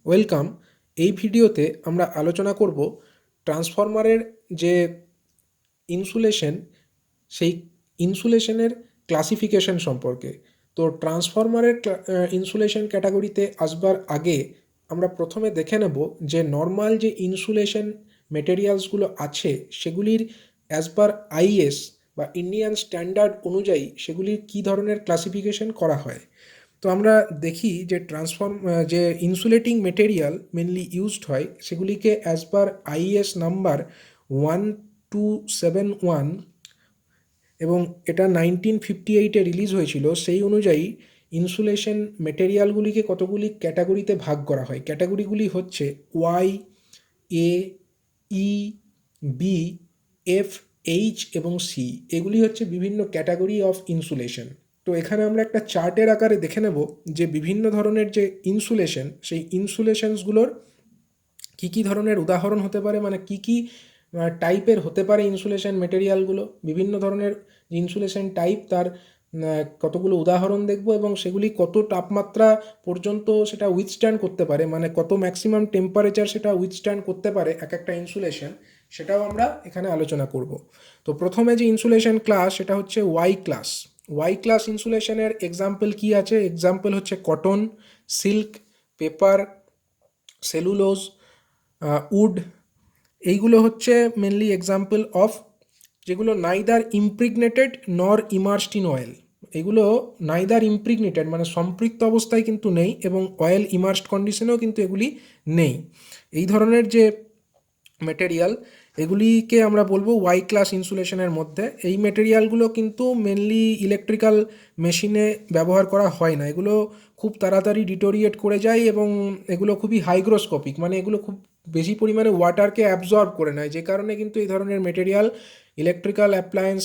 Welcome. এই ভিডিওতে আমরা আলোচনা করব ট্রান্সফরমারের যে ইনসুলেশন, সেই ইনসুলেশনের ক্লাসিফিকেশন সম্পর্কে। তো ট্রান্সফরমারের ইনসুলেশন ক্যাটাগরিতে আসবার আগে আমরা প্রথমে দেখে নেব যে নর্মাল যে ইনসুলেশন মেটেরিয়ালসগুলো আছে সেগুলির অ্যাজ পার আইএস বা ইন্ডিয়ান স্ট্যান্ডার্ড অনুযায়ী সেগুলির কী ধরনের ক্লাসিফিকেশন করা হয়। তো আমরা দেখি যে যে ইনসুলেটিং মেটেরিয়াল মেনলি ইউজড হয় সেগুলিকে অ্যাজ পার আইএস নাম্বার 1271, এবং এটা 1958-এ রিলিজ হয়েছিল। সেই অনুযায়ী ইনসুলেশন মেটেরিয়ালগুলিকে কতগুলি ক্যাটাগরিতে ভাগ করা হয়। ক্যাটাগরিগুলি হচ্ছে ওয়াই, এ, ই, বি, এফ, এইচ এবং সি। এগুলি হচ্ছে বিভিন্ন ক্যাটাগরি অফ ইনসুলেশন। তো এখানে আমরা একটা চার্টের আকারে দেখে নেব যে বিভিন্ন ধরনের যে ইনসুলেশন, সেই ইনসুলেশনসগুলোর কী কী ধরনের উদাহরণ হতে পারে, মানে কী কী টাইপের হতে পারে ইনসুলেশন মেটেরিয়ালগুলো। বিভিন্ন ধরনের ইনসুলেশন টাইপ, তার কতগুলো উদাহরণ দেখব এবং সেগুলি কত তাপমাত্রা পর্যন্ত সেটা উইথস্ট্যান্ড করতে পারে, মানে কত ম্যাক্সিমাম টেম্পারেচার সেটা উইথস্ট্যান্ড করতে পারে এক একটা ইনসুলেশন, সেটাও আমরা এখানে আলোচনা করব। তো প্রথমে যে ইনসুলেশন ক্লাস সেটা হচ্ছে ওয়াই ক্লাস। ওয়াই ক্লাস ইনসুলেশনের এক্সাম্পল কি আছে? এক্সাম্পল হচ্ছে cotton, silk, paper, cellulose, wood. এইগুলো হচ্ছে মেনলি এক্সাম্পল অফ যেগুলো neither impregnated nor immersed in oil. এগুলো নাইদার ইমপ্রিগনেটেড মানে সম্পৃক্ত অবস্থায় কিন্তু নেই, এবং অয়েল ইমার্সড কন্ডিশনেও কিন্তু এগুলি নেই। এই ধরনের যে মেটেরিয়াল, এগুলিকে আমরা বলবো ওয়াই ক্লাস ইনসুলেশনের মধ্যে। এই মেটেরিয়ালগুলো কিন্তু মেনলি ইলেকট্রিক্যাল মেশিনে ব্যবহার করা হয় না। এগুলো খুব তাড়াতাড়ি ডিটোরিয়েট করে যায় এবং এগুলো খুবই হাইগ্রোস্কোপিক, মানে এগুলো খুব বেশি পরিমাণে ওয়াটারকে অ্যাবজর্ব করে নেয়, যে কারণে কিন্তু এই ধরনের মেটেরিয়াল ইলেকট্রিক্যাল অ্যাপ্লায়েন্স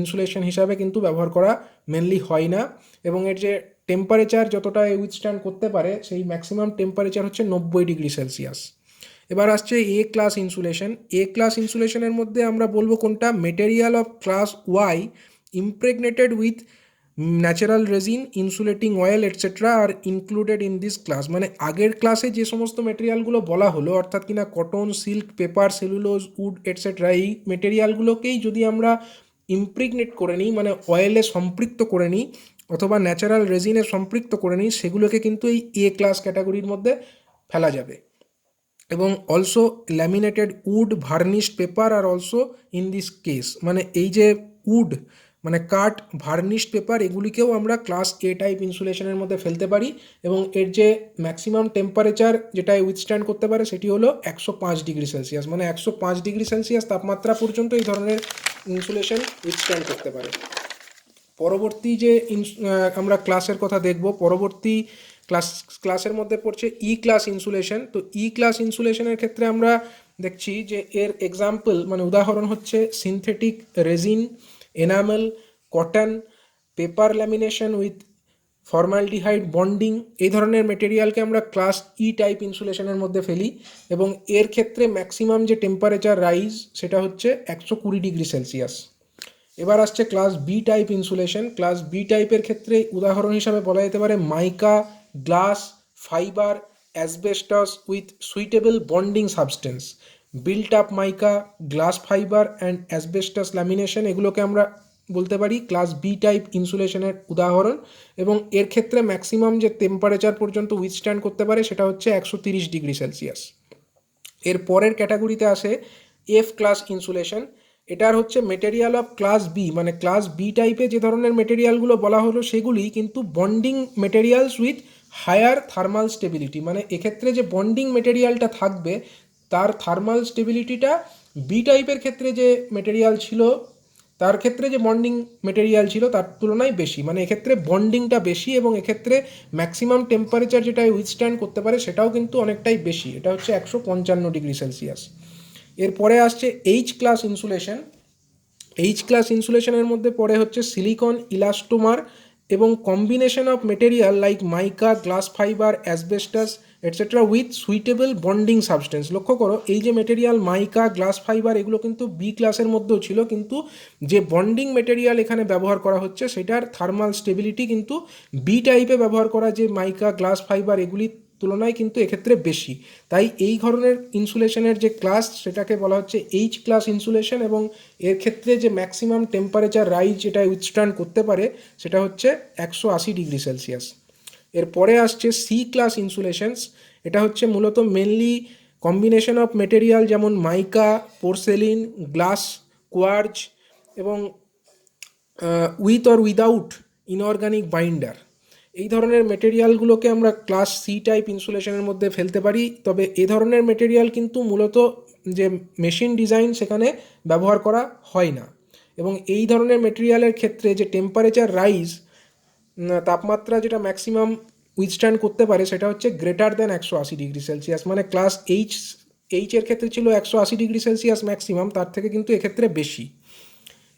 ইনসুলেশন হিসাবে কিন্তু ব্যবহার করা মেনলি হয় না। এবং এর যে টেম্পারেচার যতটা উইথস্ট্যান্ড করতে পারে, সেই ম্যাক্সিমাম টেম্পারেচার হচ্ছে 90 ডিগ্রি সেলসিয়াস। এবার আসছে A class insulation. A class ইনসুলেশনের মধ্যে আমরা বলবো কোনটা? Material of class Y impregnated with natural resin, insulating oil etcetera are included in this class. মানে আগের ক্লাসে যে সমস্ত মেটেরিয়ালগুলো বলা হলো, অর্থাৎ কিনা cotton, silk, paper, cellulose, wood etcetera, এই মেটেরিয়ালগুলোকেই যদি আমরা ইমপ্রিগনেট করে নিই, মানে অয়েলে সম্পৃক্ত করে নিই অথবা ন্যাচারাল রেজিনে সম্পৃক্ত করে নিই, সেগুলোকে কিন্তু এই এ ক্লাস ক্যাটাগরির মধ্যে ফেলা যাবে। এবং also laminated wood, varnished paper are also in this case, মানে এই যে উড মানে কাঠ, ভার্নিশড পেপার, এগুলিকেও আমরা ক্লাস এ টাইপ ইনসুলেশনের মধ্যে ফেলতে পারি। এবং এর যে ম্যাক্সিমাম টেম্পারেচার যেটা উইথস্ট্যান্ড করতে পারে সেটি হলো 105 ডিগ্রি সেলসিয়াস, মানে 105 ডিগ্রি সেলসিয়াস তাপমাত্রা পর্যন্ত এই ধরনের ইনসুলেশন উইথস্ট্যান্ড করতে পারে। পরবর্তী যে আমরা ক্লাসের কথা দেখব, পরবর্তী ক্লাসের মধ্যে পড়ছে ই ক্লাস ইনসুলেশন। তো ই ক্লাস ইনসুলেশনের ক্ষেত্রে আমরা দেখছি যে এর এক্সাম্পল মানে উদাহরণ হচ্ছে synthetic resin, enamel, cotton, paper lamination with formaldehyde bonding. এই ধরনের মেটেরিয়ালকে আমরা ক্লাস ই টাইপ ইনসুলেশনের মধ্যে ফেলি, এবং এর ক্ষেত্রে ম্যাক্সিমাম যে টেম্পারেচার রাইজ সেটা হচ্ছে 120 ডিগ্রি সেলসিয়াস। এবার আসছে class B type insulation. Class B টাইপের ক্ষেত্রে উদাহরণ হিসাবে বলা যেতে পারে mica, glass, fibre, asbestos with suitable bonding substance, built up mica, glass fibre and asbestos lamination. এগুলোকে আমরা বলতে পারি ক্লাস বি টাইপ ইনসুলেশনের উদাহরণ, এবং এর ক্ষেত্রে ম্যাক্সিমাম যে টেম্পারেচার পর্যন্ত উইথস্ট্যান্ড করতে পারে সেটা হচ্ছে 130 ডিগ্রি সেলসিয়াস। এর পরের ক্যাটাগরিতে আসে এফ ক্লাস ইনসুলেশন। এটার হচ্ছে মেটেরিয়াল অফ ক্লাস বি, মানে ক্লাস বি টাইপে যে ধরনের মেটেরিয়ালগুলো বলা হলো সেগুলি কিন্তু bonding materials with higher thermal stability, মানে এক্ষেত্রে যে বন্ডিং মেটেরিয়ালটা থাকবে তার থার্মাল স্টেবিলিটিটা বি টাইপের ক্ষেত্রে যে মেটেরিয়াল ছিল তার ক্ষেত্রে যে বন্ডিং মেটেরিয়াল ছিল তার তুলনায় বেশি, মানে এক্ষেত্রে বন্ডিংটা বেশি, এবং এক্ষেত্রে ম্যাক্সিমাম টেম্পারেচার যেটা উইথস্ট্যান্ড করতে পারে সেটাও কিন্তু অনেকটাই বেশি, এটা হচ্ছে 155 ডিগ্রি সেলসিয়াস। এরপরে আসছে H class insulation. H class ইনসুলেশনের মধ্যে পড়ে হচ্ছে সিলিকন, ইলাস্টোমার এবং combination of material like mica, glass fibre, asbestos etcetera with suitable bonding substance. লক্ষ্য করো এই যে মেটেরিয়াল মাইকা, গ্লাস ফাইবার, এগুলো কিন্তু বি ক্লাসের মধ্যেও ছিল, কিন্তু যে বন্ডিং মেটেরিয়াল এখানে ব্যবহার করা হচ্ছে সেটার থার্মাল স্টেবিলিটি কিন্তু বি টাইপে ব্যবহার করা যে মাইকা, গ্লাস ফাইবার, এগুলি তুলনায় কিন্তু এক্ষেত্রে বেশি। তাই এই ধরনের ইনসুলেশনের যে ক্লাস সেটাকে বলা হচ্ছে এইচ ক্লাস ইনসুলেশন, এবং এর ক্ষেত্রে যে ম্যাক্সিমাম টেম্পারেচার রাইজ এটা উইথস্ট্যান্ড করতে পারে সেটা হচ্ছে 180°C। এরপরে আসছে সি ক্লাস ইনসুলেশনস। এটা হচ্ছে মূলত মেনলি কম্বিনেশন অফ মেটেরিয়াল যেমন মাইকা, পোর্সেলিন, গ্লাস, কোয়ার্জ এবং with or without inorganic binder, এই ধরনের মেটেরিয়ালগুলোকে আমরা ক্লাস সি টাইপ ইনসুলেশনের মধ্যে ফেলতে পারি। তবে এ ধরনের মেটেরিয়াল কিন্তু মূলত যে মেশিন ডিজাইন সেখানে ব্যবহার করা হয় না, এবং এই ধরনের মেটেরিয়ালের ক্ষেত্রে যে টেম্পারেচার রাইজ, তাপমাত্রা যেটা ম্যাক্সিমাম উইথস্ট্যান্ড করতে পারে সেটা হচ্ছে গ্রেটার দ্যান 180°C। মানে ক্লাস এইচের ক্ষেত্রে ছিল 180°C ম্যাক্সিমাম, তার থেকে কিন্তু এক্ষেত্রে বেশি।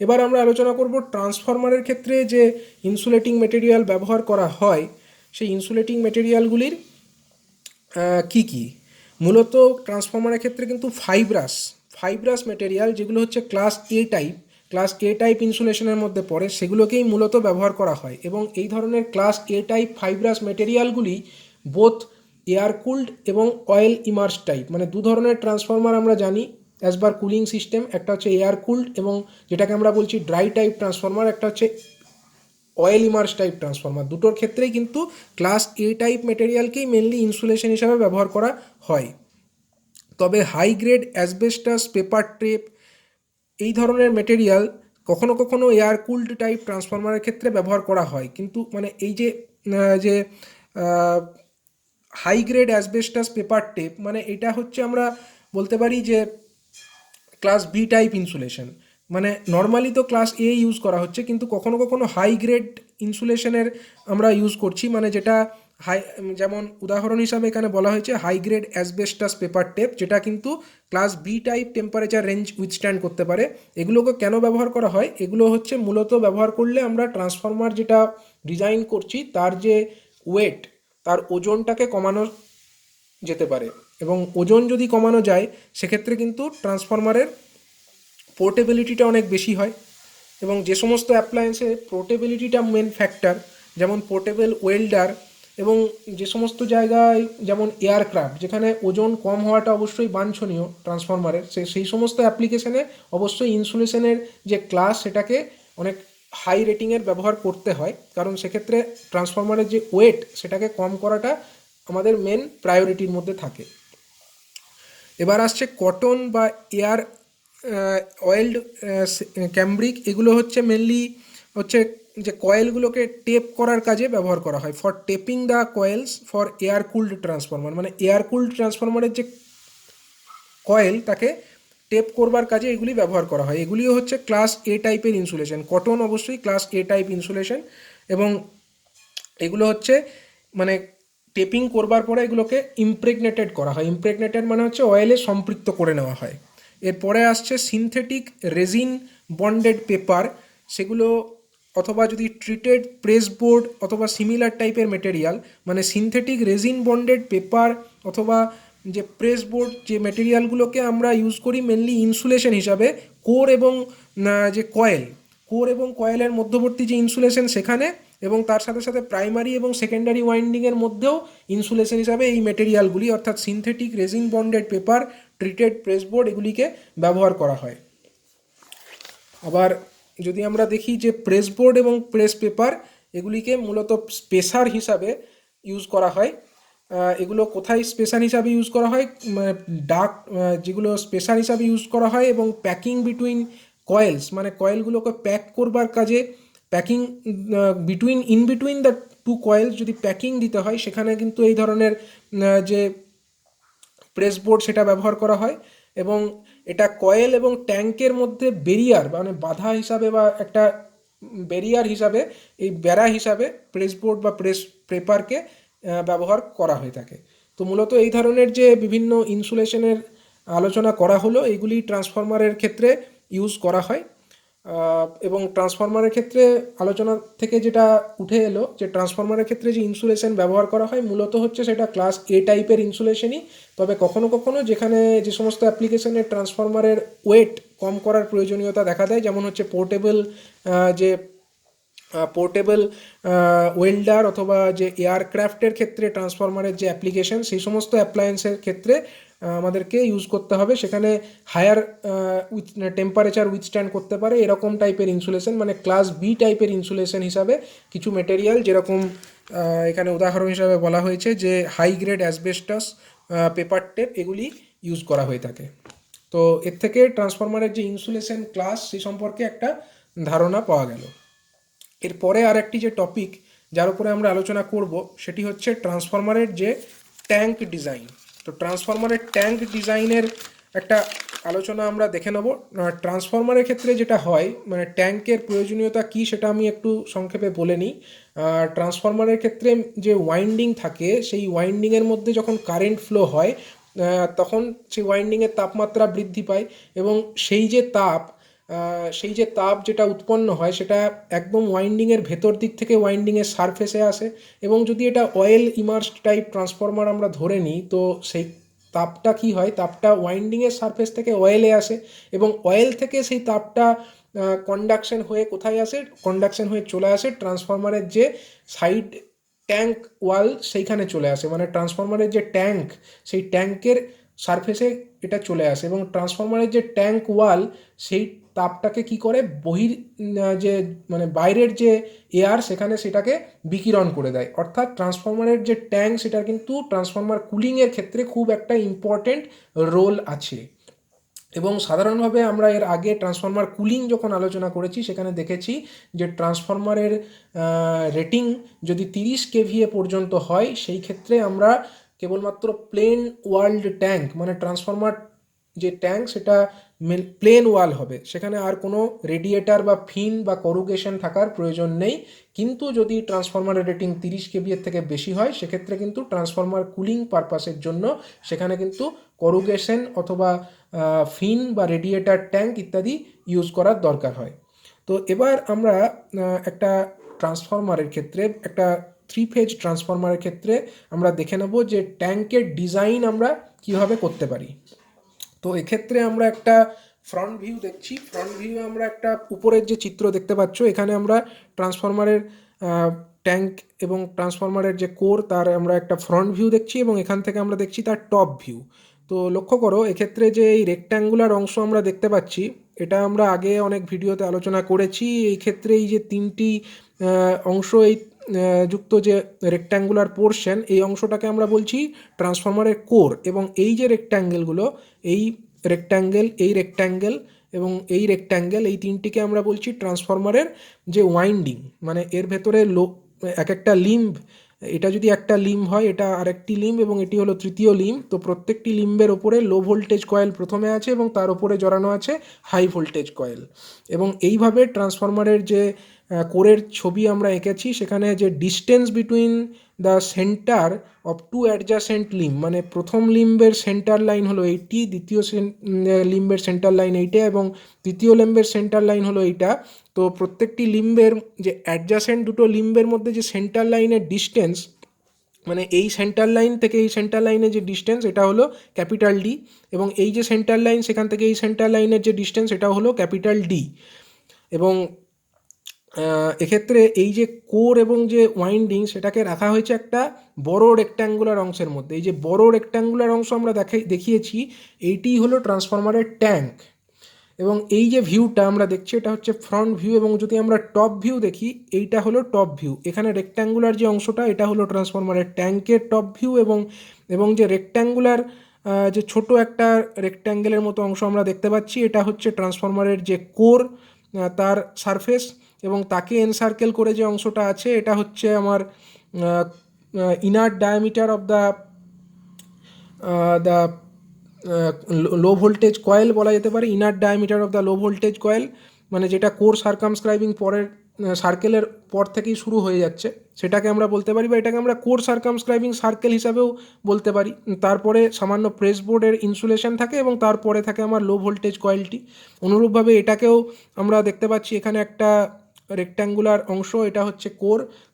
এবার আমরা আলোচনা করব ট্রান্সফরমারের ক্ষেত্রে যে ইনসুলেটিং মেটেরিয়াল ব্যবহার করা হয় সেই ইনসুলেটিং মেটেরিয়ালগুলির কি কি। মূলত ট্রান্সফরমারের ক্ষেত্রে কিন্তু ফাইব্রাস মেটেরিয়াল, যেগুলো হচ্ছে ক্লাস এ টাইপ ইনসুলেশনের মধ্যে পড়ে, সেগুলোকেই মূলত ব্যবহার করা হয়। এবং এই ধরনের ক্লাস এ টাইপ ফাইব্রাস মেটেরিয়ালগুলি বোথ এয়ার কুলড এবং অয়েল ইমার্স টাইপ, মানে দু ধরনের ট্রান্সফরমার আমরা জানি অ্যাজ বার কুলিং সিস্টেম। একটা হচ্ছে এয়ার কুলড এবং যেটাকে আমরা বলছি ড্রাই টাইপ ট্রান্সফরমার, একটা হচ্ছে অয়েল ইমার্স টাইপ ট্রান্সফরমার। দুটোর ক্ষেত্রেই কিন্তু class A type মেটেরিয়ালকেই mainly insulation হিসাবে ব্যবহার করা হয়। তবে হাই গ্রেড অ্যাসবেস্টাস, পেপার ট্রেপ, এই ধরনের মেটেরিয়াল কখনো কখনো এয়ার কুলড টাইপ ট্রান্সফরমারের ক্ষেত্রে ব্যবহার করা হয়। কিন্তু মানে এই যে high grade asbestos, paper tape, মানে এটা হচ্ছে আমরা বলতে পারি যে ক্লাস বি টাইপ ইনসুলেশন। মানে নর্মালি তো ক্লাস এ ইউজ করা হচ্ছে, কিন্তু কখনো কখনো হাই গ্রেড ইনসুলেশনের আমরা ইউজ করছি, মানে যেটা যেমন উদাহরণ হিসাবে এখানে বলা হয়েছে high grade asbestos paper tape, যেটা কিন্তু class B type temperature range withstand করতে পারে। এগুলোকে কেন ব্যবহার করা হয়? এগুলো হচ্ছে মূলত ব্যবহার করলে আমরা ট্রান্সফরমার যেটা ডিজাইন করছি তার যে ওয়েট, তার ওজনটাকে কমানো যেতে পারে, এবং ওজন যদি কমানো যায় সেক্ষেত্রে কিন্তু ট্রান্সফরমারের পোর্টেবিলিটিটা অনেক বেশি হয়। এবং যে সমস্ত অ্যাপ্লায়েন্সে পোর্টেবিলিটিটা মেন ফ্যাক্টর, যেমন পোর্টেবল ওয়েল্ডার, এবং যে সমস্ত জায়গায় যেমন এয়ারক্রাফট যেখানে ওজন কম হওয়াটা অবশ্যই বাঞ্ছনীয় ট্রান্সফরমারের, সেই সমস্ত অ্যাপ্লিকেশনে অবশ্যই ইনসুলেশনের যে ক্লাস সেটাকে অনেক হাই রেটিংয়ের ব্যবহার করতে হয়, কারণ সেক্ষেত্রে ট্রান্সফরমারের যে ওয়েট সেটাকে কম করাটা আমাদের মেন প্রায়োরিটির মধ্যে থাকে। এবার আসছে কটন বা এয়ার অয়েলড ক্যামব্রিক। এগুলো হচ্ছে মেনলি হচ্ছে যে কয়েলগুলোকে টেপ করার কাজে ব্যবহার করা হয়, for tapping the coals for air cooled transformer. মানে এয়ার কুলড ট্রান্সফরমারের যে কয়েল তাকে টেপ করবার কাজে এগুলি ব্যবহার করা হয়। এগুলিও হচ্ছে ক্লাস এ টাইপের ইনসুলেশন। কটন অবশ্যই ক্লাস এ টাইপ ইনসুলেশন, এবং এগুলো হচ্ছে মানে টেপিং করবার পরে এগুলোকে ইমপ্রেগনেটেড করা হয়। ইমপ্রেগনেটেড মানে হচ্ছে অয়েলে সম্পৃক্ত করে নেওয়া হয়। এরপরে আসছে সিনথেটিক রেজিন বন্ডেড পেপার। সেগুলো অথবা যদি ট্রিটেড প্রেস বোর্ড অথবা সিমিলার টাইপের মেটেরিয়াল, মানে সিনথেটিক রেজিন বন্ডেড পেপার অথবা যে প্রেস বোর্ড, যে মেটেরিয়ালগুলোকে আমরা ইউজ করি মেনলি ইনসুলেশন হিসাবে কোর এবং যে কোর এবং কয়েলের মধ্যবর্তী যে ইনসুলেশন সেখানে, এবং তার সাথে সাথে প্রাইমারি এবং সেকেন্ডারি ওয়াইন্ডিংয়ের মধ্যেও ইনসুলেশন হিসাবে এই মেটেরিয়ালগুলি অর্থাৎ synthetic resin bonded paper, treated press board এগুলিকে ব্যবহার করা হয়। আবার যদি আমরা দেখি যে প্রেস বোর্ড এবং প্রেস পেপার এগুলিকে মূলত স্পেসার হিসাবে ইউজ করা হয়। এগুলো কোথায় স্পেসার হিসাবে ইউজ করা হয়? ডার্ক যেগুলো স্পেসার হিসাবে ইউজ করা হয়, এবং প্যাকিং বিটুইন কয়েলস, মানে কয়েলগুলোকে প্যাক করবার কাজে packing in between the two coils যদি প্যাকিং দিতে হয় সেখানে কিন্তু এই ধরনের যে প্রেস বোর্ড সেটা ব্যবহার করা হয়। এবং এটা কয়েল এবং ট্যাঙ্কের মধ্যে বেরিয়ার মানে বাধা হিসাবে বা একটা ব্যারিয়ার হিসাবে, এই বেড়া হিসাবে প্রেস বোর্ড বা প্রেস পেপারকে ব্যবহার করা হয়ে থাকে। তো মূলত এই ধরনের যে বিভিন্ন ইনসুলেশনের আলোচনা করা হলো, এগুলি ট্রান্সফরমারের ক্ষেত্রে ইউজ করা হয়। এবং ট্রান্সফরমারের ক্ষেত্রে আলোচনা থেকে যেটা উঠে এলো যে ট্রান্সফরমারের ক্ষেত্রে যে ইনসুলেশন ব্যবহার করা হয় মূলত হচ্ছে সেটা ক্লাস এ টাইপের ইনসুলেশনই। তবে কখনো কখনো যেখানে যে সমস্ত অ্যাপ্লিকেশনে ট্রান্সফরমারের ওয়েট কম করার প্রয়োজনীয়তা দেখা দেয়, যেমন হচ্ছে পোর্টেবল যে পোর্টেবল ওয়েল্ডার অথবা যে এয়ারক্রাফটের ক্ষেত্রে ট্রান্সফরমারের যে অ্যাপ্লিকেশন, সেই সমস্ত অ্যাপ্লায়েন্সের ক্ষেত্রে আমাদেরকে ইউজ করতে হবে। সেখানে হায়ার টেম্পারেচার উইথস্ট্যান্ড করতে পারে এরকম টাইপের ইনসুলেশন, মানে ক্লাস বি টাইপের ইনসুলেশন হিসাবে কিছু মেটেরিয়াল, যেরকম এখানে উদাহরণ হিসাবে বলা হয়েছে যে high grade asbestos, paper tape, এগুলি ইউজ করা হয়ে থাকে। তো এর থেকে ট্রান্সফরমারের যে ইনসুলেশন ক্লাস সেই সম্পর্কে একটা ধারণা পাওয়া গেল। এরপরে আর একটি যে টপিক যার উপরে আমরা আলোচনা করব সেটি হচ্ছে ট্রান্সফরমারের যে ট্যাঙ্ক ডিজাইন। তো ট্রান্সফরমারের ট্যাঙ্ক ডিজাইনের একটা আলোচনা আমরা দেখে নেব। ট্রান্সফরমারের ক্ষেত্রে যেটা হয়, মানে ট্যাঙ্কের প্রয়োজনীয়তা কী সেটা আমি একটু সংক্ষেপে বলে নিই। ট্রান্সফরমারের ক্ষেত্রে যে ওয়াইন্ডিং থাকে, সেই ওয়াইন্ডিংয়ের মধ্যে যখন কারেন্ট ফ্লো হয় তখন সেই ওয়াইন্ডিংয়ের তাপমাত্রা বৃদ্ধি পায়, এবং সেই যে তাপ যেটা উৎপন্ন হয় সেটা একদম ওয়াইন্ডিংয়ের ভেতর দিক থেকে ওয়াইন্ডিংয়ের সারফেসে আসে। এবং যদি এটা অয়েল ইমার্সড টাইপ ট্রান্সফরমার আমরা ধরে নিই, তো সেই তাপটা কি হয়, তাপটা ওয়াইন্ডিংয়ের সারফেস থেকে অয়েলে আসে, এবং অয়েল থেকে সেই তাপটা কন্ডাকশন হয়ে কোথায় আসে, কন্ডাকশন হয়ে চলে আসে ট্রান্সফরমারের যে সাইড ট্যাঙ্ক ওয়াল, সেইখানে চলে আসে। মানে ট্রান্সফরমারের যে ট্যাঙ্ক, সেই ট্যাঙ্কের সারফেসে এটা চলে আসে, এবং ট্রান্সফরমারের যে ট্যাঙ্ক ওয়াল, সেই তাপটাকে কি করে যে মানে বাইরের যে এয়ার সেখানে সেটাকে বিকিরণ করে দেয়। অর্থাৎ ট্রান্সফরমারের যে ট্যাঙ্ক, সেটার কিন্তু ট্রান্সফরমার কুলিংয়ের ক্ষেত্রে খুব একটা ইম্পর্টেন্ট রোল আছে। এবং সাধারণভাবে আমরা এর আগে ট্রান্সফরমার কুলিং যখন আলোচনা করেছি, সেখানে দেখেছি যে ট্রান্সফরমারের রেটিং যদি 30 কেভিএ পর্যন্ত হয়, সেই ক্ষেত্রে আমরা কেবলমাত্র প্লেন ওয়াল্ড ট্যাঙ্ক, মানে ট্রান্সফরমার যে ট্যাঙ্ক সেটা প্লেন ওয়াল হবে, সেখানে আর কোনো রেডিয়েটার বা ফিন বা করুগেশন থাকার প্রয়োজন নেই। কিন্তু যদি ট্রান্সফরমারের রেটিং 30 কেভিএর থেকে বেশি হয়, সেক্ষেত্রে কিন্তু ট্রান্সফরমার কুলিং পারপাসের জন্য সেখানে কিন্তু করুগেশন অথবা ফিন বা রেডিয়েটার ট্যাঙ্ক ইত্যাদি ইউজ করার দরকার হয়। তো এবার আমরা একটা ট্রান্সফরমারের ক্ষেত্রে, একটা 3 ফেজ ট্রান্সফরমারের ক্ষেত্রে আমরা দেখে নেব যে ট্যাঙ্কের ডিজাইন আমরা কীভাবে করতে পারি। তো এক্ষেত্রে আমরা একটা ফ্রন্ট ভিউ দেখছি। ফ্রন্ট ভিউ আমরা একটা উপরের যে চিত্র দেখতে পাচ্ছ, এখানে আমরা ট্রান্সফরমারের ট্যাঙ্ক এবং ট্রান্সফরমারের যে কোর, তার আমরা একটা ফ্রন্ট ভিউ দেখছি, এবং এখান থেকে আমরা দেখছি তার টপ ভিউ। তো লক্ষ্য করো, এক্ষেত্রে যে এই রেক্ট্যাঙ্গুলার অংশ আমরা দেখতে পাচ্ছি, এটা আমরা আগে অনেক ভিডিওতে আলোচনা করেছি। এই ক্ষেত্রে এই যে তিনটি অংশ, এই যুক্ত যে রেক্ট্যাঙ্গুলার পোর্শন, এই অংশটাকে আমরা বলছি ট্রান্সফরমারের কোর। এবং এই যে রেক্ট্যাঙ্গেলগুলো, এই রেক্ট্যাঙ্গেল এবং এই রেক্ট্যাঙ্গেল, এই তিনটিকে আমরা বলছি ট্রান্সফরমারের যে ওয়াইন্ডিং। মানে এর ভেতরে এক একটা লিম্ব, এটা যদি একটা লিম্ব হয়, এটা আরেকটি লিম্ব, এবং এটি হলো তৃতীয় লিম্ব। তো প্রত্যেকটি লিম্বের ওপরে লো ভোল্টেজ কয়েল প্রথমে আছে, এবং তার উপরে জড়ানো আছে হাই ভোল্টেজ কয়েল। এবং এইভাবে ট্রান্সফরমারের যে কোরের ছবি আমরা এঁকেছি, সেখানে যে distance between the centre of two adjacent limb, মানে প্রথম লিম্বের সেন্টার লাইন হলো এইটি, দ্বিতীয় লিম্বের সেন্টার লাইন এইটা, এবং তৃতীয় লিম্বের সেন্টার লাইন হলো এইটা। তো প্রত্যেকটি লিম্বের যে অ্যাডজাসেন্ট দুটো লিম্বের মধ্যে যে সেন্টার লাইনের ডিস্টেন্স, মানে এই সেন্টার লাইন থেকে এই সেন্টার লাইনের যে ডিস্টেন্স, এটা হলো ক্যাপিটাল ডি, এবং এই যে সেন্টার লাইন, সেখান থেকে এই সেন্টার লাইনের যে ডিস্টেন্স, এটা হলো ক্যাপিটাল ডি। এবং এক্ষেত্রে এই যে কোর এবং যে ওয়াইন্ডিং, সেটাকে রাখা হয়েছে একটা বড় রেক্ট্যাঙ্গুলার অংশের মধ্যে। এই যে বড় রেক্ট্যাঙ্গুলার অংশ আমরা দেখিয়েছি, এইটি হলো ট্রান্সফরমারের ট্যাঙ্ক। এবং এই যে ভিউটা আমরা দেখছি, এটা হচ্ছে ফ্রন্ট ভিউ। এবং যদি আমরা টপ ভিউ দেখি, এইটা হলো টপ ভিউ। এখানে রেক্ট্যাঙ্গুলার যে অংশটা, এটা হলো ট্রান্সফরমারের ট্যাঙ্কের টপ ভিউ। এবং যে রেক্ট্যাঙ্গুলার যে ছোট একটা রেক্ট্যাঙ্গেলের মতো অংশ আমরা দেখতে পাচ্ছি, এটা হচ্ছে ট্রান্সফরমারের যে কোর, তার সারফেস। এবং তাকে এনসার্কেল করে যে অংশটা আছে, এটা হচ্ছে আমার inner diameter of the low voltage coil বলা যেতে পারে। Inner diameter of the low voltage coil, মানে যেটা কোর সার্কামস্ক্রাইবিং পরের সার্কেলের পর থেকেই শুরু হয়ে যাচ্ছে, সেটাকে আমরা বলতে পারি, বা এটাকে আমরা কোর সার্কামস্ক্রাইবিং সার্কেল হিসাবেও বলতে পারি। তারপরে সামান্য প্রেস বোর্ডের ইনসুলেশন থাকে, এবং তারপরে থাকে আমার লো ভোল্টেজ কয়েলটি। অনুরূপভাবে এটাকেও আমরা দেখতে পাচ্ছি, এখানে একটা রেক্ট্যাঙ্গুলার অংশ, এটা হচ্ছে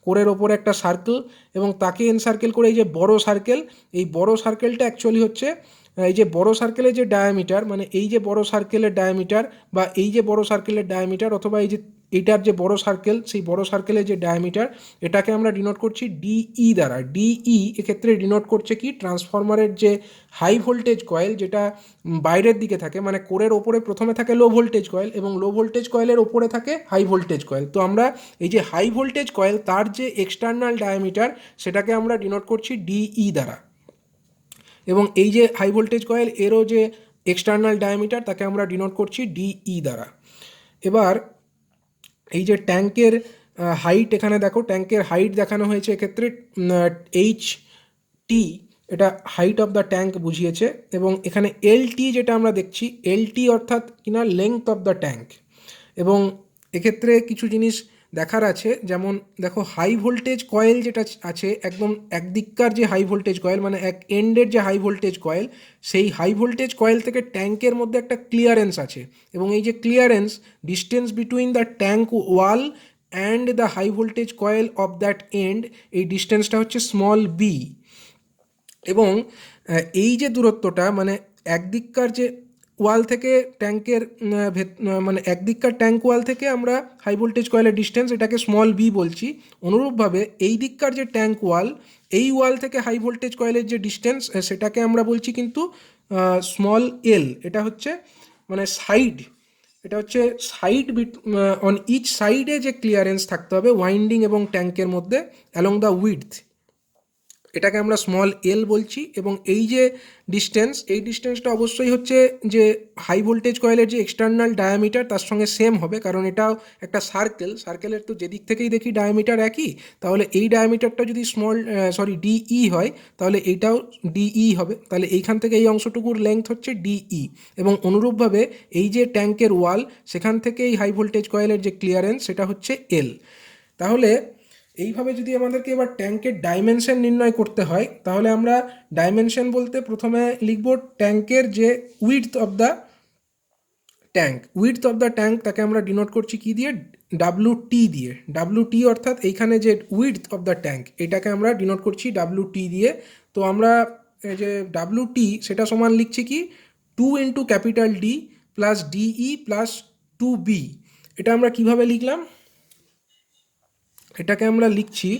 কোরের ওপরে একটা সার্কেল, এবং তাকে এনসার্কেল করে এই যে বড় সার্কেল, এই বড় সার্কেলটা অ্যাকচুয়ালি হচ্ছে এই যে বড় সার্কেলের যে ডায়ামিটার, মানে এই যে বড় সার্কেলের ডায়ামিটার, বা এই যে বড় সার্কেলের ডায়ামিটার, অথবা এটার যে বড় সার্কেল, সেই বড় সার্কেলের যে ডায়ামিটার, এটাকে আমরা ডিনোট করছি ডিই দ্বারা। ডিই এক্ষেত্রে ডিনোট করছে কি, ট্রান্সফরমারের যে হাই ভোল্টেজ কয়েল যেটা বাইরের দিকে থাকে, মানে কোরের ওপরে প্রথমে থাকে লো ভোল্টেজ কয়েল এবং লো ভোল্টেজ কয়েলের ওপরে থাকে হাই ভোল্টেজ কয়েল। তো আমরা এই যে হাই ভোল্টেজ কয়েল তার যে এক্সটার্নাল ডায়ামিটার সেটাকে আমরা ডিনোট করছি ডিই দ্বারা, এবং এই যে হাই ভোল্টেজ কয়েল এরও যে এক্সটার্নাল ডায়ামিটার তাকে আমরা ডিনোট করছি ডিই দ্বারা। এবার এই যে ট্যাঙ্কের হাইট, এখানে দেখো ট্যাঙ্কের হাইট দেখানো হয়েছে এক্ষেত্রে এইচ টি, এটা হাইট অফ দ্য ট্যাঙ্ক বুঝিয়েছে, এবং এখানে এল টি যেটা আমরা দেখছি, এল টি অর্থাৎ কিনা লেংথ অফ দ্য ট্যাঙ্ক। এবং এক্ষেত্রে কিছু জিনিস দেখার আছে, যেমন দেখো হাই ভোল্টেজ কয়েল যেটা আছে, একদম একদিককার যে হাই ভোল্টেজ কয়েল, মানে এক এন্ডের যে হাই ভোল্টেজ কয়েল, সেই হাই ভোল্টেজ কয়েল থেকে ট্যাঙ্কের মধ্যে একটা ক্লিয়ারেন্স আছে, এবং এই যে clearance, distance between the tank wall and the high voltage coil of that end, এই ডিস্টেন্সটা হচ্ছে স্মল বি। এবং এই যে দূরত্বটা, মানে একদিককার যে ওয়াল থেকে ট্যাঙ্কের মানে একদিককার ট্যাঙ্ক ওয়াল থেকে আমরা হাই ভোল্টেজ কয়েলের ডিস্টেন্স, এটাকে স্মল বি বলছি। অনুরূপভাবে এই দিককার যে ট্যাঙ্ক ওয়াল, এই ওয়াল থেকে হাই ভোল্টেজ কয়েলের যে ডিস্টেন্স, সেটাকে আমরা বলছি কিন্তু স্মল এল। এটা হচ্ছে মানে সাইড, এটা হচ্ছে সাইড অন ইচ সাইডে যে ক্লিয়ারেন্স থাকতে হবে ওয়াইন্ডিং এবং ট্যাঙ্কের মধ্যে অ্যালং দ্য উইডথ, এটাকে আমরা স্মল এল বলছি। এবং এই যে ডিস্টেন্স, এই ডিস্টেন্সটা অবশ্যই হচ্ছে যে হাই ভোল্টেজ কয়েলের যে এক্সটার্নাল ডায়ামিটার তার সঙ্গে সেম হবে, কারণ এটাও একটা সার্কেল, সার্কেলের তো যেদিক থেকেই দেখি ডায়ামিটার একই, তাহলে এই ডায়ামিটারটা যদি ডিই হয়, তাহলে এইটাও ডিই হবে, তাহলে এইখান থেকে এই অংশটুকুর লেংথ হচ্ছে ডিই। এবং অনুরূপভাবে এই যে ট্যাঙ্কের ওয়াল, সেখান থেকে এই হাই ভোল্টেজ কয়েলের যে ক্লিয়ারেন্স, সেটা হচ্ছে এল। তাহলে এইভাবে যদি আমাদেরকে এবার ট্যাঙ্কের ডাইমেনশন নির্ণয় করতে হয়, তাহলে আমরা ডাইমেনশন বলতে প্রথমে লিখব ট্যাঙ্কের যে width of the tank. Width of the tank তাকে আমরা ডিনোট করছি কি দিয়ে, ডাব্লু টি দিয়ে। ডাব্লু টি অর্থাৎ এইখানে যে উইডথ অফ দ্য ট্যাঙ্ক, এটাকে আমরা ডিনোট করছি ডাব্লু টি দিয়ে। তো আমরা এই যে ডাব্লু টি, সেটা সমান লিখছি কি, 2 into capital D plus D E plus 2b। এটা আমরা কিভাবে লিখলাম, এটাকে আমরা লিখছি,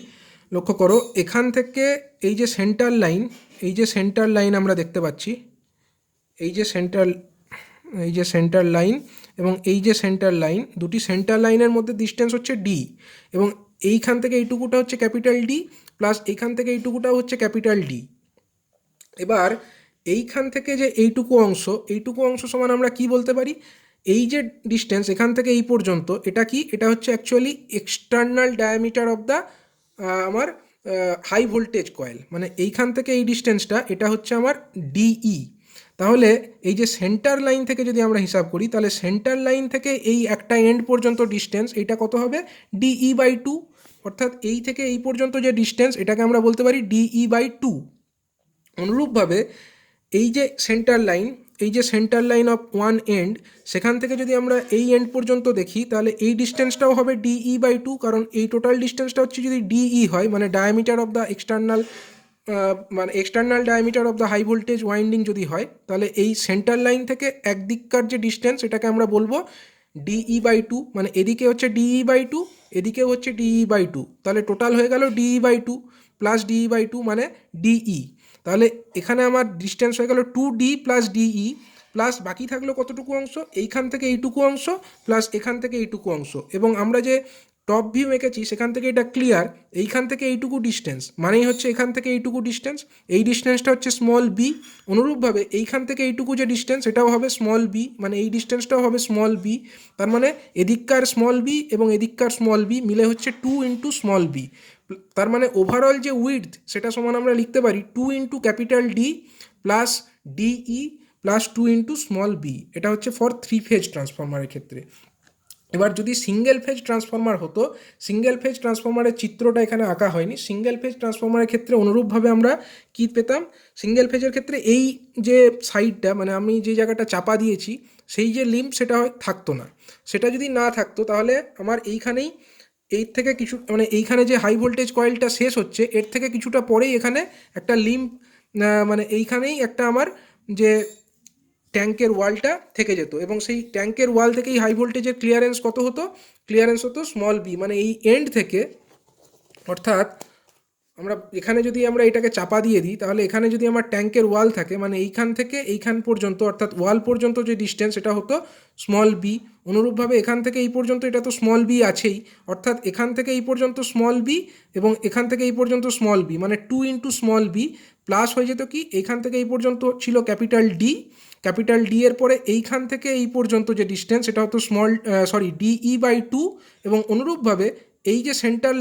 লক্ষ্য করো, এখান থেকে এই যে সেন্টার লাইন, এই যে সেন্টার লাইন আমরা দেখতে পাচ্ছি, এই যে সেন্টার লাইন এবং এই যে সেন্টার লাইন, দুটি সেন্টার লাইনের মধ্যে ডিস্টেন্স হচ্ছে ডি, এবং এইখান থেকে এইটুকুটা হচ্ছে ক্যাপিটাল ডি প্লাস এইখান থেকে এইটুকুটাও হচ্ছে ক্যাপিটাল ডি। এবার এইখান থেকে যে এইটুকু অংশ সমান আমরা কি বলতে পারি, এই যে ডিস্টেন্স এখান থেকে এই পর্যন্ত, এটা কি, এটা হচ্ছে actually external diameter of the আমার হাই ভোল্টেজ কয়েল, মানে এইখান থেকে এই ডিস্টেন্সটা, এটা হচ্ছে আমার ডিই। তাহলে এই যে সেন্টার লাইন থেকে যদি আমরা হিসাব করি, তাহলে সেন্টার লাইন থেকে এই একটা এন্ড পর্যন্ত ডিস্টেন্স, এইটা কত হবে, ডিই বাই 2, অর্থাৎ এই থেকে এই পর্যন্ত যে ডিস্টেন্স, এটাকে আমরা বলতে পারি ডিই বাই 2। অনুরূপভাবে এই যে সেন্টার লাইন, এই যে centre line of one end, সেখান থেকে যদি আমরা এই এন্ড পর্যন্ত দেখি, তাহলে এই ডিস্টেন্সটাও হবে ডিই বাই 2, কারণ এই টোটাল ডিস্টেন্সটা হচ্ছে যদি ডিই হয়, মানে diameter of the external diameter of the high voltage winding যদি হয়, তাহলে এই সেন্টার লাইন থেকে একদিককার যে ডিস্টেন্স, এটাকে আমরা বলবো ডিই বাই 2, মানে এদিকে হচ্ছে ডিই বাই 2, এদিকেও হচ্ছে ডিই বাই 2, তাহলে টোটাল হয়ে গেল D E by 2 plus D E by 2 মানে ডিই। তাহলে এখানে আমার ডিস্টেন্স হয়ে গেল 2d প্লাস ডিই, প্লাস বাকি থাকলো কতটুকু অংশ, এইখান থেকে এইটুকু অংশ প্লাস এখান থেকে এইটুকু অংশ, এবং আমরা যে টপ ভিউ এঁকেছি সেখান থেকে এটা ক্লিয়ার, এইখান থেকে এইটুকু ডিস্টেন্স মানেই হচ্ছে এখান থেকে এইটুকু ডিস্টেন্স, এই ডিস্টেন্সটা হচ্ছে স্মল বি। অনুরূপভাবে এইখান থেকে এইটুকু যে ডিস্টেন্স, এটাও হবে স্মল বি, মানে এই ডিস্টেন্সটাও হবে স্মল বি। তার মানে এদিককার স্মল বি এবং এদিককার স্মল বি মিলে হচ্ছে 2 ইন্টু স্মল বি। তার মানে ওভারঅল যে উইডথ, সেটা সমান আমরা লিখতে পারি 2 into capital D plus D E plus 2 into small B. এটা হচ্ছে ফর 3 ফেজ ট্রান্সফরমারের ক্ষেত্রে। এবার যদি সিঙ্গেল ফেজ ট্রান্সফরমার হতো, সিঙ্গেল ফেজ ট্রান্সফরমারের চিত্রটা এখানে আঁকা হয়নি, সিঙ্গেল ফেজ ট্রান্সফরমারের ক্ষেত্রে অনুরূপভাবে আমরা কী পেতাম, সিঙ্গেল ফেজের ক্ষেত্রে এই যে সাইডটা, মানে আমি যে জায়গাটা চাপা দিয়েছি, সেই যে লিম্ব, সেটা থাকতো না। সেটা যদি না থাকতো, তাহলে আমার এইখানেই, এই থেকে কিছু, মানে এইখানে যে হাই ভোল্টেজ কয়েলটা শেষ হচ্ছে, এর থেকে কিছুটা পরেই এখানে একটা লিম্ব, মানে এইখানেই একটা আমার যে ট্যাঙ্কের ওয়ালটা থেকে যেত, এবং সেই ট্যাঙ্কের ওয়াল থেকেই হাই ভোল্টেজের ক্লিয়ারেন্স কত হতো, ক্লিয়ারেন্স হতো স্মল বি, মানে এই এন্ড থেকে, অর্থাৎ আমরা এখানে যদি আমরা এটাকে চাপা দিয়ে দিই, তাহলে এখানে যদি আমার ট্যাঙ্কের ওয়াল থাকে, মানে এইখান থেকে এইখান পর্যন্ত, অর্থাৎ ওয়াল পর্যন্ত যে ডিস্টেন্স এটা হতো স্মল বি। অনুরূপভাবে এখান থেকে এই পর্যন্ত এটা তো স্মল বি আছেই, অর্থাৎ এখান থেকে এই পর্যন্ত স্মল বি এবং এখান থেকে এই পর্যন্ত স্মল বি, মানে 2 ইন্টু স্মল বি, প্লাস হয়ে যেত কি এইখান থেকে এই পর্যন্ত ছিল ক্যাপিটাল ডি, ক্যাপিটাল ডি এর পরে এইখান থেকে এই পর্যন্ত যে ডিস্টেন্স এটা হতো DE/2, এবং অনুরূপভাবে এই যে সেন্টার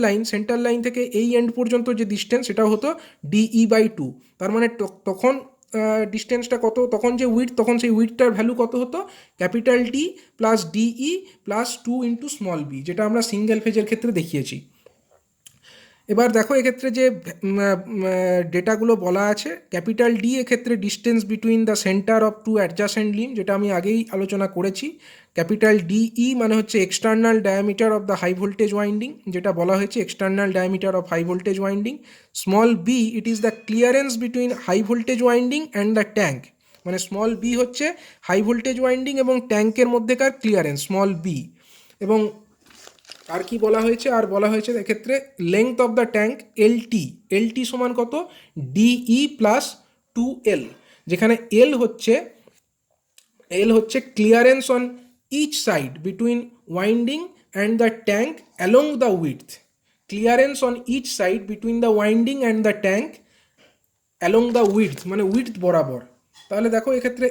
লাইন থেকে এই এন্ড পর্যন্ত যে ডিস্টেন্স সেটাও হতো DE/2। তার মানে তখন ডিস্টেন্সটা কত, তখন যে উইডথ, তখন সেই উইডথটার ভ্যালু কত হতো, capital D plus DE plus 2 into small B, যেটা আমরা সিঙ্গেল ফেজের ক্ষেত্রে দেখিয়েছি। এবার দেখো এক্ষেত্রে যে ডেটাগুলো বলা আছে, ক্যাপিটাল ডি এক্ষেত্রে distance between the centre of two adjacent limb, যেটা আমি আগেই আলোচনা করেছি। ক্যাপিটাল ডিই মানে হচ্ছে external diameter of the high voltage winding, যেটা বলা হয়েছে external diameter of high voltage winding. Small B it is the clearance between high voltage winding and the tank, মানে স্মল বি হচ্ছে হাই ভোল্টেজ ওয়াইন্ডিং এবং ট্যাঙ্কের মধ্যেকার clearance small B. এবং আর কি বলা হয়েছে, আর বলা হয়েছে এক্ষেত্রে length of the tank LT সমান কত, ডিই প্লাস 2L, যেখানে এল হচ্ছে clearance on each side between winding and the tank along the width, clearance on each side between the winding and the tank along the width, মানে width বরাবর। তাহলে দেখো এক্ষেত্রে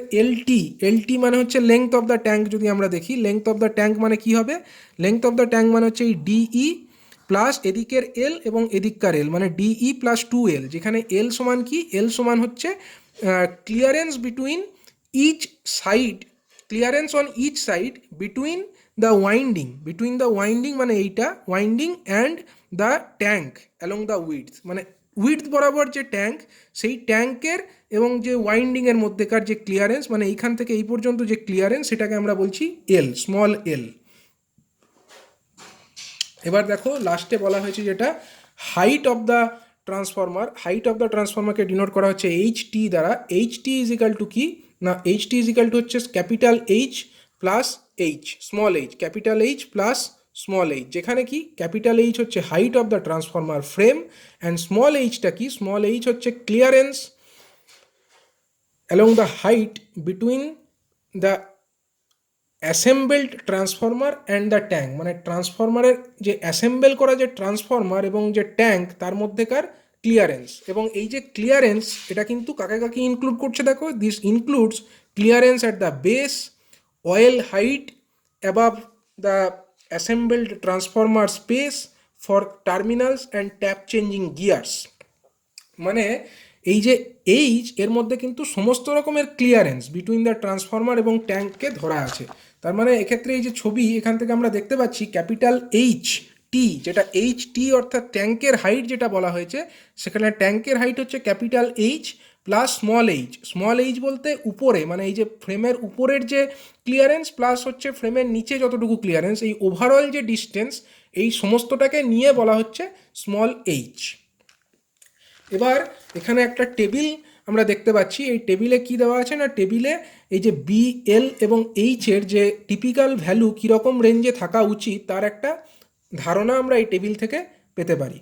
LT মানে হচ্ছে length of the tank. যদি আমরা দেখি লেংথ অফ দ্য ট্যাঙ্ক মানে কি হবে, লেংথ অফ দ্য ট্যাঙ্ক মানে হচ্ছে এই ডিই প্লাস এদিকের এল এবং এদিককার এল, মানে ডিই প্লাস 2L, যেখানে এল সমান কি, এল সমান হচ্ছে clearance between each side, clearance on each side between the winding মানে এইটা winding and the tank along the width, মানে উইডথ বরাবর যে ট্যাঙ্ক, সেই ট্যাঙ্কের এবং যে ওয়াইন্ডিংয়ের মধ্যেকার যে ক্লিয়ারেন্স, মানে এইখান থেকে এই পর্যন্ত যে ক্লিয়ারেন্স, সেটাকে আমরা বলছি এল, স্মল এল। এবার দেখো লাস্টে বলা হয়েছে যেটা হাইট অফ দ্য ট্রান্সফরমারকে ডিনোট করা হচ্ছে HT দ্বারা। HT ইজ ইকাল টু কি না, HT ইজ ইকাল টু হচ্ছে capital H plus H, small h, capital H plus small h, যেখানে কি ক্যাপিটাল H হচ্ছে height of the transformer frame and small hটা কি, স্মল h হচ্ছে clearance along the height between the assembled transformer and the tank, মানে ট্রান্সফরমারের যে assemble করা যে ট্রান্সফরমার এবং যে ট্যাঙ্ক তার মধ্যেকার ক্লিয়ারেন্স। এবং এই যে ক্লিয়ারেন্স এটা কিন্তু কাকে কাকে ইনক্লুড করছে, দেখো this includes clearance at the base, oil height above the assembled transformer space for terminals and tap changing gears, মানে এই যে এর মধ্যে কিন্তু সমস্ত রকমের ক্লিয়ারেন্স বিটুইন দ্য ট্রান্সফরমার এবং ট্যাঙ্ককে ধরা আছে। তার মানে এক্ষেত্রে এই যে ছবি এখান থেকে আমরা দেখতে পাচ্ছি ক্যাপিটাল HT, যেটা HT অর্থাৎ ট্যাঙ্কের হাইট যেটা বলা হয়েছে, সেখানে ট্যাঙ্কের হাইট হচ্ছে capital H plus small h বলতে উপরে, মানে এই যে ফ্রেমের উপরের যে ক্লিয়ারেন্স প্লাস হচ্ছে ফ্রেমের নিচে যতটুকু ক্লিয়ারেন্স, এই ওভারঅল যে ডিস্টেন্স, এই সমস্তটাকে নিয়ে বলা হচ্ছে স্মল h। এবার এখানে একটা টেবিল আমরা দেখতে পাচ্ছি, এই টেবিলে কি দেওয়া আছে না, টেবিলে এই যে BL এবং H এর যে টিপিক্যাল ভ্যালু কীরকম রেঞ্জে থাকা উচিত তার একটা ধারণা আমরা এই টেবিল থেকে পেতে পারি।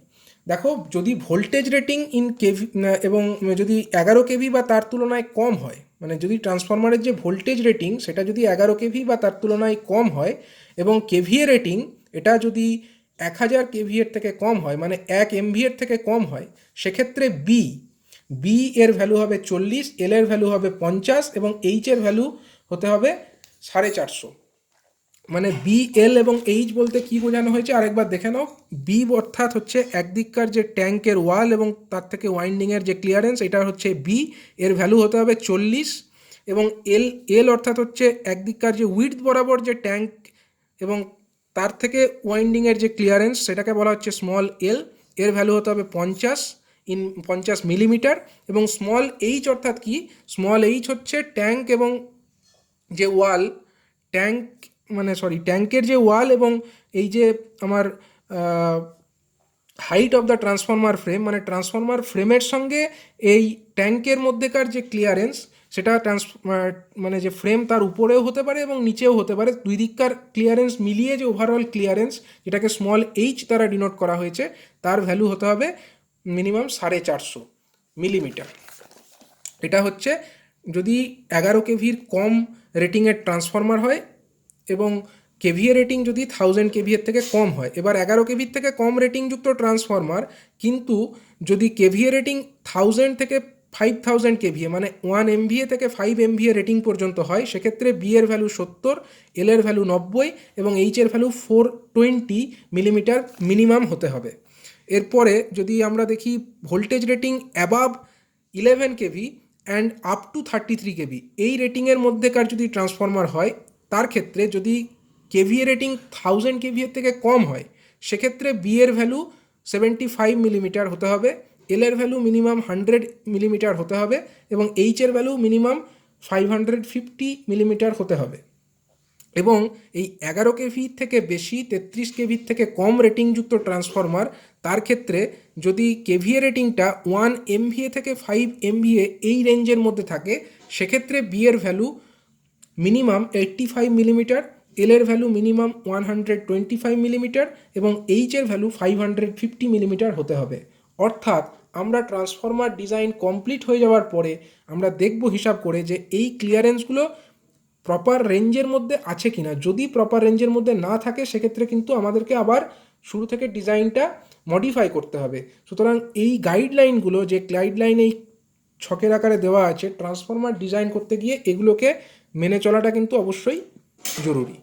দেখো যদি ভোল্টেজ রেটিং ইন কেভি এবং যদি 11 কেভি বা তার তুলনায় কম হয়, মানে যদি ট্রান্সফরমারের যে ভোল্টেজ রেটিং সেটা যদি 11 কেভি বা তার তুলনায় কম হয় এবং কেভিএ রেটিং এটা যদি 1000 কেভিএর থেকে কম হয়, মানে 1 MVA থেকে কম হয়, সেক্ষেত্রে বি এর ভ্যালু হবে 40, এল এর ভ্যালু হবে 50 এবং এইচ এর ভ্যালু হতে হবে 450। মানে BL এবং H বলতে কি বোঝানো হয়েছে আরেকবার দেখে নাও। বি অর্থাৎ হচ্ছে একদিককার যে ট্যাঙ্কের ওয়াল এবং তার থেকে ওয়াইন্ডিংয়ের যে ক্লিয়ারেন্স, এটা হচ্ছে বি, এর ভ্যালু হতে হবে 40। এবং এল অর্থাৎ হচ্ছে একদিককার যে উইডথ বরাবর যে ট্যাঙ্ক এবং তার থেকে ওয়াইন্ডিংয়ের যে ক্লিয়ারেন্স, সেটাকে বলা হচ্ছে স্মল এল, এর ভ্যালু হতে হবে 50 মিলিমিটার। এবং স্মল এইচ অর্থাৎ কি, স্মল এইচ হচ্ছে ট্যাঙ্ক এবং যে ওয়াল, ট্যাঙ্কের যে ওয়াল এবং এই যে আমার height of the transformer frame, মানে ট্রান্সফরমার ফ্রেমের সঙ্গে এই ট্যাঙ্কের মধ্যেকার যে ক্লিয়ারেন্স, সেটা মানে যে ফ্রেম তার উপরেও হতে পারে এবং নিচেও হতে পারে, দুই দিককার ক্লিয়ারেন্স মিলিয়ে যে ওভারঅল ক্লিয়ারেন্স, যেটাকে স্মল এইচ দ্বারা ডিনোট করা হয়েছে, তার ভ্যালু হতে হবে মিনিমাম 450 মিলিমিটার। এটা হচ্ছে যদি 11 কেভির কম রেটিংয়ের ট্রান্সফরমার হয় এবং কেভিএ রেটিং যদি 1000 কেভিএর থেকে কম হয়। এবার 11 কেভির থেকে কম রেটিংযুক্ত ট্রান্সফরমার, কিন্তু যদি কেভিএ রেটিং 1000 থেকে 5000 কেভিএ মানে 1 এমভিএ থেকে 5 এমভিএ রেটিং পর্যন্ত হয়, সেক্ষেত্রে বি এর ভ্যালু 70, এল এর ভ্যালু 90 এবং এইচ এর ভ্যালু 420 মিলিমিটার মিনিমাম হতে হবে। এরপরে যদি আমরা দেখি voltage rating above 11 kV and up to 33 kV, এই রেটিংয়ের মধ্যেকার যদি ট্রান্সফরমার হয়, তার ক্ষেত্রে যদি কেভিএ রেটিং 1000 কেভিএর থেকে কম হয়, সেক্ষেত্রে বি এর ভ্যালু 75 মিলিমিটার হতে হবে, এল এর ভ্যালু মিনিমাম 100 মিলিমিটার হতে হবে এবং এইচ এর ভ্যালু মিনিমাম 550 মিলিমিটার হতে হবে। এবং এই 11 কেভি থেকে বেশি 33 কেভির থেকে কম রেটিংযুক্ত ট্রান্সফরমার, তার ক্ষেত্রে যদি কেভিএ রেটিংটা 1 এমভিএ থেকে 5 এমভিএ এই রেঞ্জের মধ্যে থাকে, সেক্ষেত্রে বি এর ভ্যালু মিনিমাম 85 মিলিমিটার, এল এর ভ্যালু মিনিমাম 125 মিলিমিটার এবং এইচ এর ভ্যালু 550 মিলিমিটার হতে হবে। অর্থাৎ আমরা ট্রান্সফরমার ডিজাইন কমপ্লিট হয়ে যাওয়ার পরে আমরা দেখব হিসাব করে যে এই ক্লিয়ারেন্সগুলো প্রপার রেঞ্জের মধ্যে আছে কিনা। যদি প্রপার রেঞ্জের মধ্যে না থাকে, সেক্ষেত্রে কিন্তু আমাদেরকে আবার শুরু থেকে ডিজাইনটা মডিফাই করতে হবে। সুতরাং এই গাইডলাইনগুলো, যে গাইডলাইন এই ছকের আকারে দেওয়া আছে, ট্রান্সফরমার ডিজাইন করতে গিয়ে এগুলোকে মেনে চলাটা কিন্তু অবশ্যই জরুরি।